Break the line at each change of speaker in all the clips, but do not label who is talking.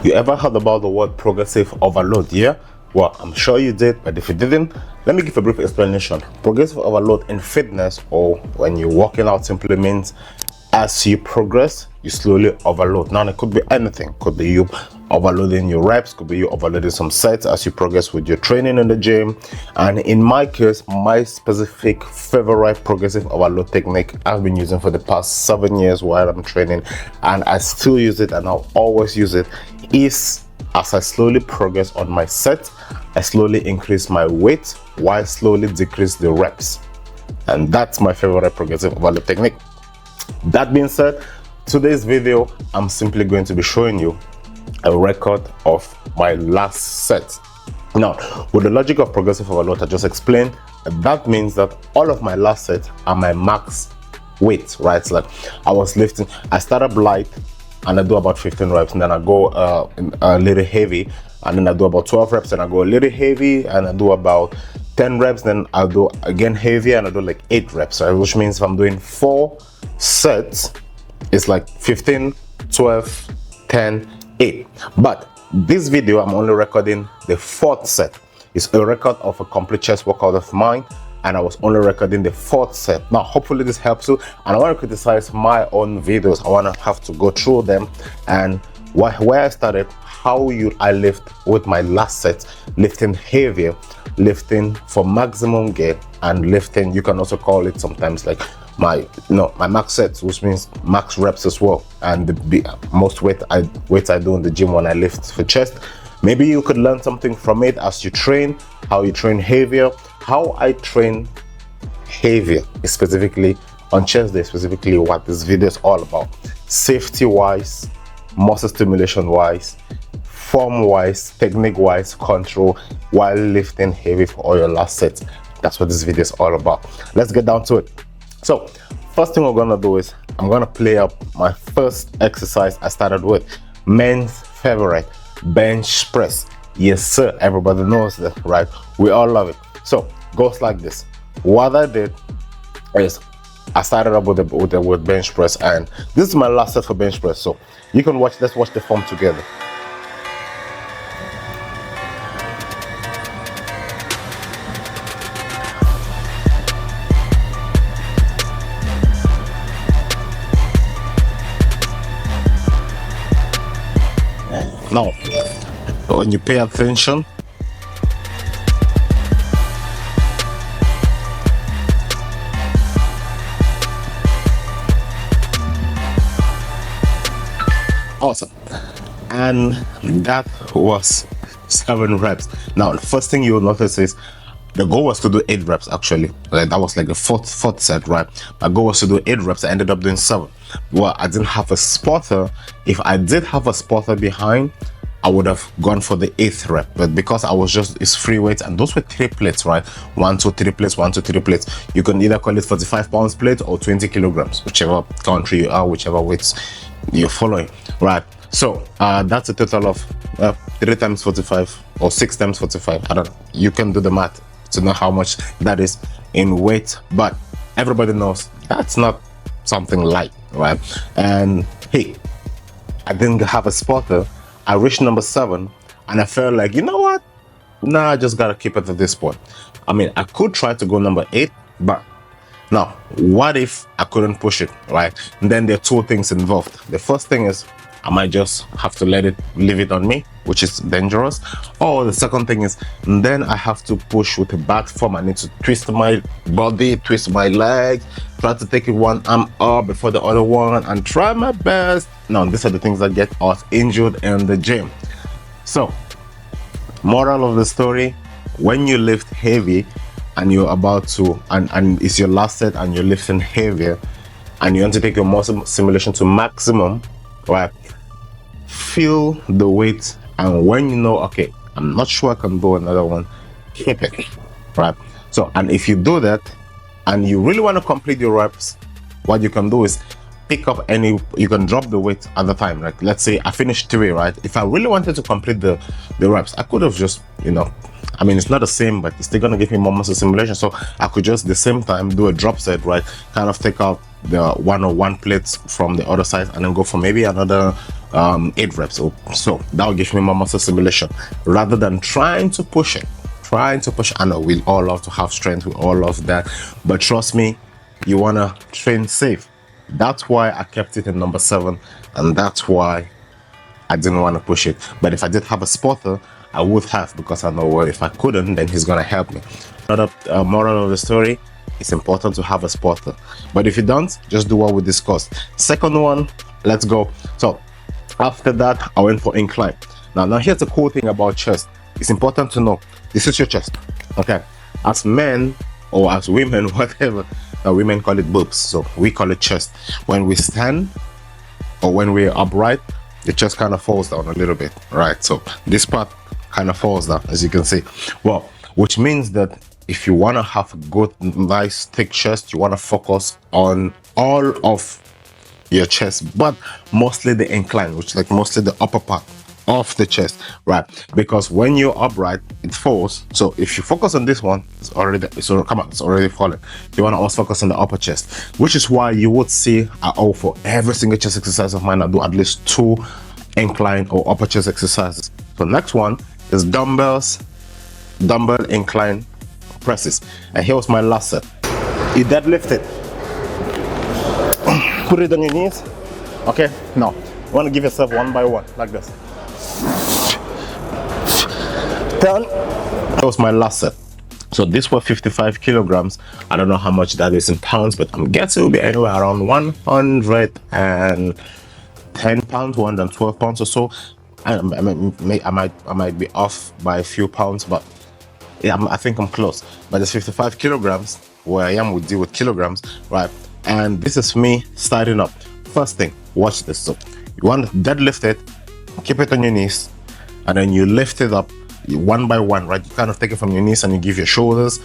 You ever heard about the word progressive overload? Yeah? Well, I'm sure you did, but if you didn't, let me give a brief explanation. Progressive overload in fitness, or when you're working out, simply means as you progress, you slowly overload. Now, it could be anything. Could be you overloading your reps, could be you overloading some sets as you progress with your training in the gym. And in my case, my specific favorite progressive overload technique I've been using for the past 7 years while I'm training, and I still use it and I'll always use it, is as I slowly progress on my set, I slowly increase my weight while slowly decrease the reps. And that's my favorite progressive overload technique. That being said, today's video, I'm simply going to be showing you a record of my last set. Now, with the logic of progressive overload I just explained, that means that all of my last sets are my max weight, right? So like I was lifting, I started light and I do about 15 reps, and then I go a little heavy, and then I do about 12 reps, and I go a little heavy, and I do about 10 reps, then I'll do again heavy, and I do like 8 reps, right? Which means if I'm doing 4 sets, it's like 15, 12, 10, 8. But this video, I'm only recording the 4th set. It's a record of a complete chest workout of mine, and I was only recording the 4th set. Now, hopefully this helps you, and I want to criticize my own videos. I want to have to go through them and where I started, how I lift with my last set, lifting heavier, lifting for maximum gain, and lifting, you can also call it sometimes like my max sets, which means max reps as well, and the most weight I do in the gym when I lift for chest. Maybe you could learn something from it as you train, how you train heavier, how I train heavier, specifically on chest day, specifically what this video is all about. Safety wise, muscle stimulation wise, form wise, technique wise, control while lifting heavy for all your last sets. That's what this video is all about. Let's get down to it. So first thing we're gonna do is I'm gonna play up my first exercise I started with, men's favorite, bench press. Yes sir, everybody knows that, right? We all love it. So goes like this. What I did is I started up with bench press, and this is my last set for bench press. So you can watch, let's watch the form together. Now, when you pay attention, awesome, and that was 7 reps. Now, the first thing you'll notice is the goal was to do 8 reps actually. Like that was like the fourth set, right? My goal was to do 8 reps. I ended up doing 7. Well, I didn't have a spotter. If I did have a spotter behind, I would have gone for the 8th rep, but because I was it's free weight, and those were 3 plates, right? 1, 2, 3 plates, 1, 2, 3 plates. You can either call it 45 pounds plate or 20 kilograms, whichever country you are, whichever weights you're following, right? So that's a total of 3 times 45 or 6 times 45. I don't know. You can do the math to know how much that is in weight, but everybody knows that's not something light, right? And hey, I didn't have a spotter. I reached number 7, and I felt like, you know what? Nah, I just gotta keep it at this point. I mean, I could try to go number 8, but now, what if I couldn't push it, right? And then there are 2 things involved. The first thing is I might just have to leave it on me, which is dangerous. Or the second thing is, and then I have to push with a bad form. I need to twist my body, twist my legs, try to take it one arm up before the other one, and try my best. Now, these are the things that get us injured in the gym. So, moral of the story, when you lift heavy and you're about to, and it's your last set and you're lifting heavier, and you want to take your muscle simulation to maximum, right? Feel the weight, and when you know, okay, I'm not sure I can do another one, keep it, right? So, and if you do that and you really want to complete your reps, what you can do is pick up you can drop the weight at the time. Like let's say I finished 3, right? If I really wanted to complete the reps, I could have just, I mean, it's not the same, but it's still gonna give me more muscle simulation. So I could just the same time do a drop set, right? Kind of take out the 101 plates from the other side, and then go for maybe another 8 reps or so. That will give me more muscle stimulation rather than trying to push it. I know we all love to have strength, we all love that, but trust me, you want to train safe. That's why I kept it in number 7, and that's why I didn't want to push it. But if I did have a spotter, I would have, because I know, well, if I couldn't, then he's gonna help me. Another moral of the story: it's important to have a spotter, but if you don't, just do what we discussed. Second one, let's go. So after that, I went for incline. Now here's the cool thing about chest. It's important to know this is your chest. Okay, as men or as women, whatever, women call it boobs, so we call it chest. When we stand or when we're upright, the chest kind of falls down a little bit, right? So this part kind of falls down, as you can see. Well, which means that if you want to have a good, nice, thick chest, you want to focus on all of your chest, but mostly the incline, which is like mostly the upper part of the chest, right? Because when you're upright, it falls. So if you focus on this one, it's already falling. You want to also focus on the upper chest, which is why you would see for every single chest exercise of mine, I do at least 2 incline or upper chest exercises. So next one is dumbbell incline presses, and here was my last set. You deadlift it, put it on your knees. Okay, now you want to give yourself one by one like this. Done. That was my last set. So this was 55 kilograms. I don't know how much that is in pounds, but I'm guessing it will be anywhere around 110 pounds, 112 pounds or so. I might be off by a few pounds, but yeah, I think I'm close. But it's 55 kilograms. Where I am, we deal with kilograms, right? And this is me starting up. First thing, watch this. So you want to deadlift it, keep it on your knees, and then you lift it up one by one, right? You kind of take it from your knees and you give your shoulders,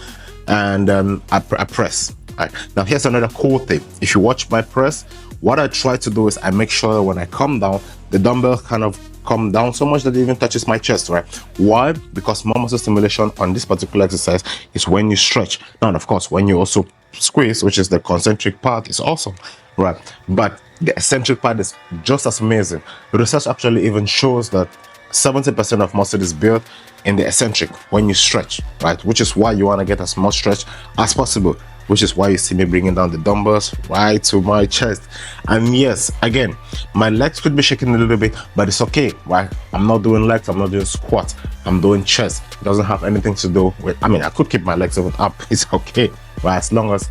and I press. Right. Now here's another cool thing. If you watch my press, what I try to do is I make sure that when I come down, the dumbbell kind of come down so much that it even touches my chest, right? Why? Because more muscle stimulation on this particular exercise is when you stretch. Now, and of course, when you also squeeze, which is the concentric part, is awesome, right? But the eccentric part is just as amazing. The research actually even shows that 70% of muscle is built in the eccentric when you stretch, right? Which is why you want to get as much stretch as possible, which is why you see me bringing down the dumbbells right to my chest. And yes, again, my legs could be shaking a little bit, but it's okay, right? I'm not doing legs, I'm not doing squats, I'm doing chest. It doesn't have anything to do with, I mean, I could keep my legs even up, it's okay, right? As long as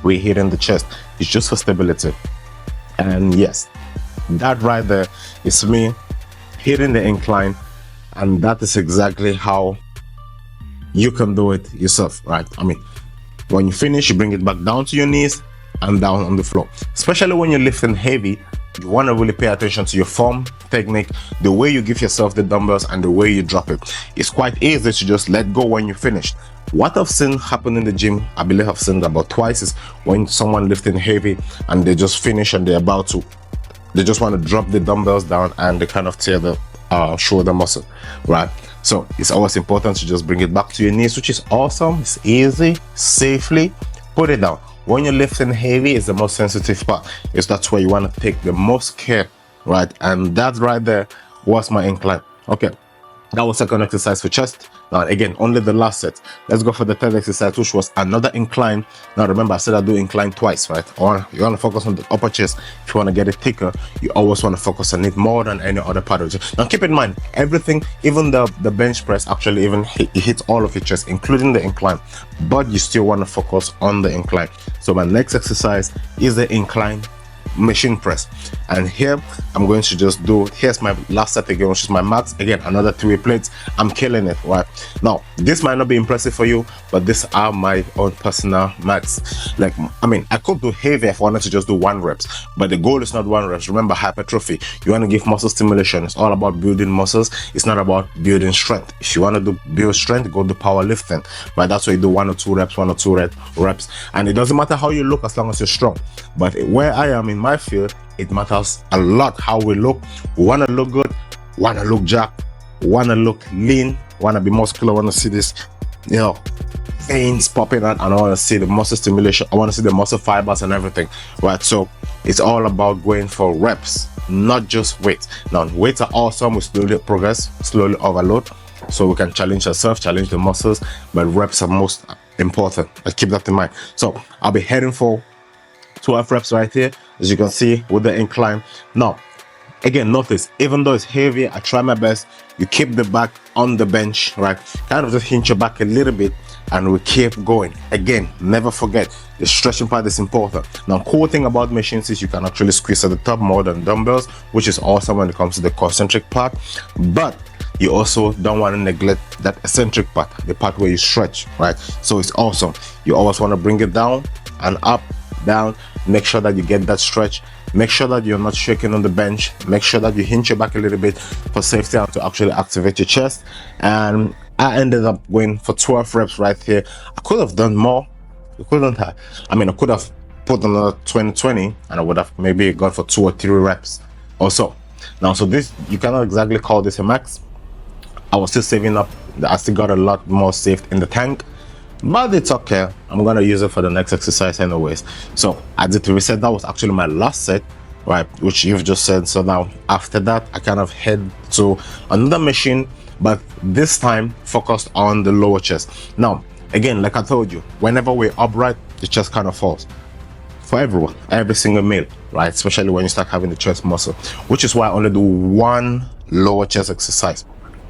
we're hitting the chest, it's just for stability. And yes, that right there is me hitting the incline, and that is exactly how you can do it yourself, right? I mean, when you finish, you bring it back down to your knees and down on the floor. Especially when you're lifting heavy, you want to really pay attention to your form, technique, the way you give yourself the dumbbells, and the way you drop it. It's quite easy to just let go when you finish. What I've seen happen in the gym, I believe I've seen it about twice, is when someone lifting heavy and they just finish and they're about to, they just want to drop the dumbbells down and they kind of tear the shoulder muscle, right? So it's always important to just bring it back to your knees, which is awesome. It's easy, safely put it down. When you're lifting heavy, is the most sensitive part. That's where you want to take the most care, right? And that right there was my incline. Okay, that was second exercise for chest. Now again, only the last set. Let's go for the third exercise, which was another incline. Now remember, I said I do incline twice, right? You want to focus on the upper chest. If you want to get it thicker, you always want to focus on it more than any other part of it. Now keep in mind, everything, even the bench press, actually even hits all of your chest, including the incline, but you still want to focus on the incline. So my next exercise is the incline machine press, and here I'm going to just do, here's my last set again, which is my max. Again, another 3 plates. I'm killing it, right? Now this might not be impressive for you, but these are my own personal max. Like, I mean, I could do heavy if I wanted to just do 1 reps, but the goal is not 1 reps. Remember, hypertrophy, you want to give muscle stimulation. It's all about building muscles, it's not about building strength. If you want to build strength, go do powerlifting, right? That's why you do 1 or 2 reps, 1 or 2 reps, and it doesn't matter how you look as long as you're strong. But where I am in my field, it matters a lot how we look. We want to look good, want to look jacked, want to look lean, want to be muscular, want to see this, you know, veins popping out, and I want to see the muscle stimulation. I want to see the muscle fibers and everything, right? So it's all about going for reps, not just weight. Now weights are awesome. We slowly progress, slowly overload, so we can challenge ourselves, challenge the muscles, but reps are most important. I keep that in mind. So I'll be heading for 12 reps right here, as you can see, with the incline. Now again, notice, even though it's heavy, I try my best. You keep the back on the bench, right? Kind of just hinge your back a little bit, and we keep going. Again, never forget, the stretching part is important. Now, cool thing about machines is you can actually squeeze at the top more than dumbbells, which is awesome when it comes to the concentric part. But you also don't want to neglect that eccentric part, the part where you stretch, right? So it's awesome. You always want to bring it down and up, down. Make sure that you get that stretch. Make sure that you're not shaking on the bench. Make sure that you hinge your back a little bit for safety and to actually activate your chest. And I ended up going for 12 reps right here. I could have done more. I couldn't have. I mean, I could have put another 20 and I would have maybe gone for 2 or 3 reps also. Now, so this, you cannot exactly call this a max. I was still saving up. I still got a lot more saved in the tank, but it's okay. I'm gonna use it for the next exercise anyways. So I did the reset. That was actually my last set, right, which you've just said. So now after that, I kind of head to another machine, but this time focused on the lower chest. Now again, like I told you, whenever we're upright, the chest kind of falls for everyone, every single male, right? Especially when you start having the chest muscle, which is why I only do one lower chest exercise.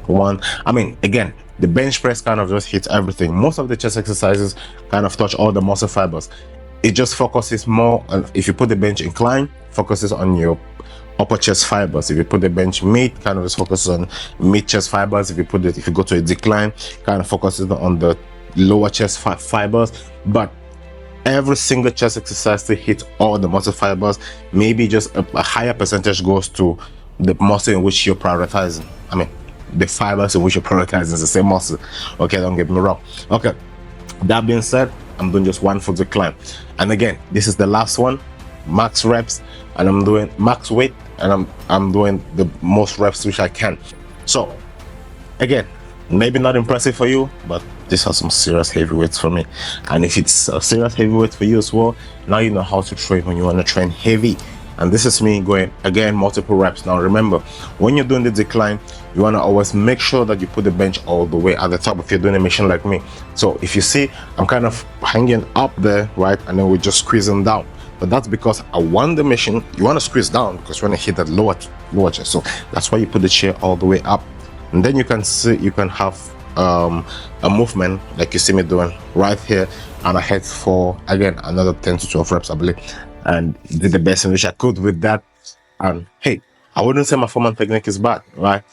One, I mean, again, the bench press kind of just hits everything. Most of the chest exercises kind of touch all the muscle fibers. It just focuses more on, if you put the bench incline, focuses on your upper chest fibers. If you put the bench mid, kind of just focuses on mid chest fibers. If you go to a decline, kind of focuses on the lower chest fibers. But every single chest exercise to hit all the muscle fibers. Maybe just a higher percentage goes to the muscle in which you're prioritizing. I mean, the fibers in which you're prioritizing is the same muscle. Okay, don't get me wrong. Okay, that being said, I'm doing just one foot decline, and again, this is the last one, max reps, and I'm doing max weight, and I'm doing the most reps which I can. So again, maybe not impressive for you, but these are some serious heavyweights for me. And if it's a serious heavyweight for you as well, now you know how to train when you want to train heavy. And this is me going again multiple reps. Now remember, when you're doing the decline, you want to always make sure that you put the bench all the way at the top if you're doing a machine like me. So if you see, I'm kind of hanging up there, right, and then we're just squeezing down. But that's because I want the machine, you want to squeeze down because you want to hit that lower chest. So that's why you put the chair all the way up, and then you can see, you can have a movement like you see me doing right here, and I head for again another 10 to 12 reps, I believe, and did the best in which I could with that. And hey, I wouldn't say my form and technique is bad, right?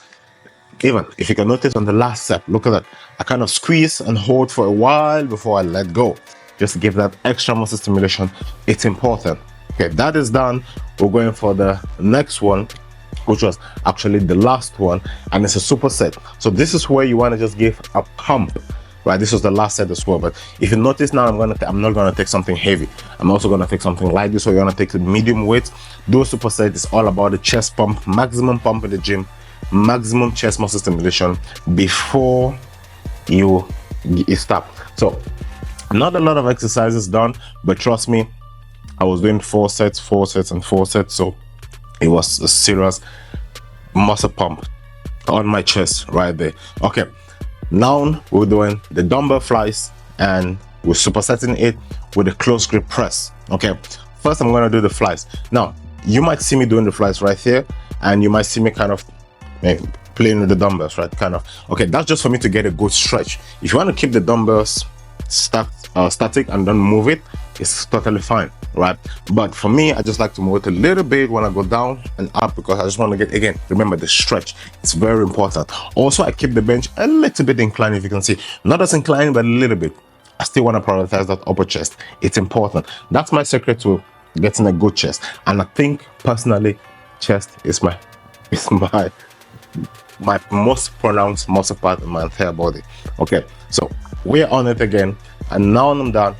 Even if you can notice on the last set, look at that, I kind of squeeze and hold for a while before I let go, just to give that extra muscle stimulation. It's important. Okay, that is done. We're going for the next one, which was actually the last one, and it's a superset. So this is where you want to just give a pump, right? This was the last set as well, but if you notice now, I'm not gonna take something heavy. I'm also gonna take something light. This, so you want to take the medium weight. Those supersets is all about the chest pump, maximum pump in the gym, maximum chest muscle stimulation before you stop. So not a lot of exercises done, but trust me, I was doing 4 sets, and 4 sets, so it was a serious muscle pump on my chest right there. Okay, now we're doing the dumbbell flies, and we're supersetting it with a close grip press. Okay, first I'm going to do the flies. Now you might see me doing the flies right here, and you might see me kind of playing with the dumbbells, right? Kind of. Okay, that's just for me to get a good stretch. If you want to keep the dumbbells static and don't move it, it's totally fine, right? But for me, I just like to move it a little bit when I go down and up, because I just want to get, again, remember the stretch, it's very important. Also, I keep the bench a little bit inclined, if you can see, not as inclined, but a little bit. I still want to prioritize that upper chest. It's important. That's my secret to getting a good chest. And I think personally, chest is my most pronounced muscle part in my entire body. Okay, so we're on it again, and now I'm done.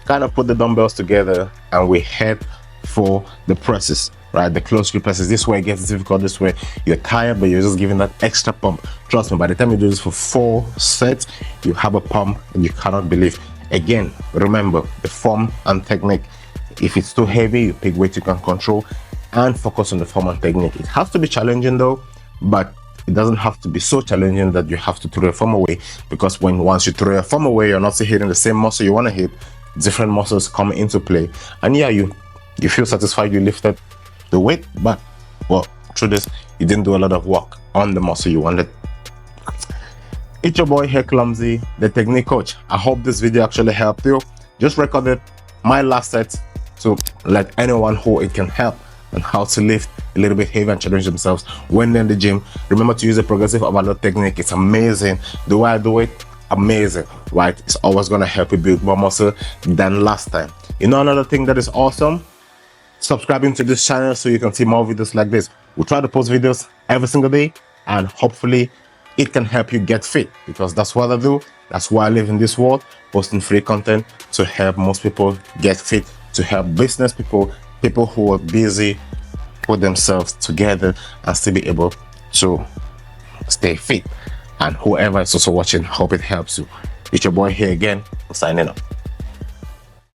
Kind of put the dumbbells together, and we head for the presses. right? The close grip press is this way, it gets difficult this way. You're tired, but you're just giving that extra pump. Trust me, by the time you do this for 4 sets, you have a pump and you cannot believe. Again, remember the form and technique. If it's too heavy, you pick weight you can control and focus on the form and technique. It has to be challenging though, but it doesn't have to be so challenging that you have to throw your form away, because once you throw your form away, you're not still hitting the same muscle you want to hit. Different muscles come into play, and yeah, you feel satisfied you lifted the weight, but well, through this you didn't do a lot of work on the muscle you wanted. It's your boy here, Clumsy, the technique coach. I hope this video actually helped you. Just recorded my last set to let anyone who it can help on how to lift a little bit heavy and challenge themselves when they're in the gym. Remember to use the progressive overload technique. It's amazing. The way I do it, amazing, right? It's always going to help you build more muscle than last time. You know, another thing that is awesome, subscribing to this channel so you can see more videos like this. We try to post videos every single day, and hopefully it can help you get fit, because that's what I do. That's why I live in this world, posting free content to help most people get fit, to help business people who are busy, put themselves together and still be able to stay fit. And whoever is also watching, hope it helps you. It's your boy here again. I'm signing up.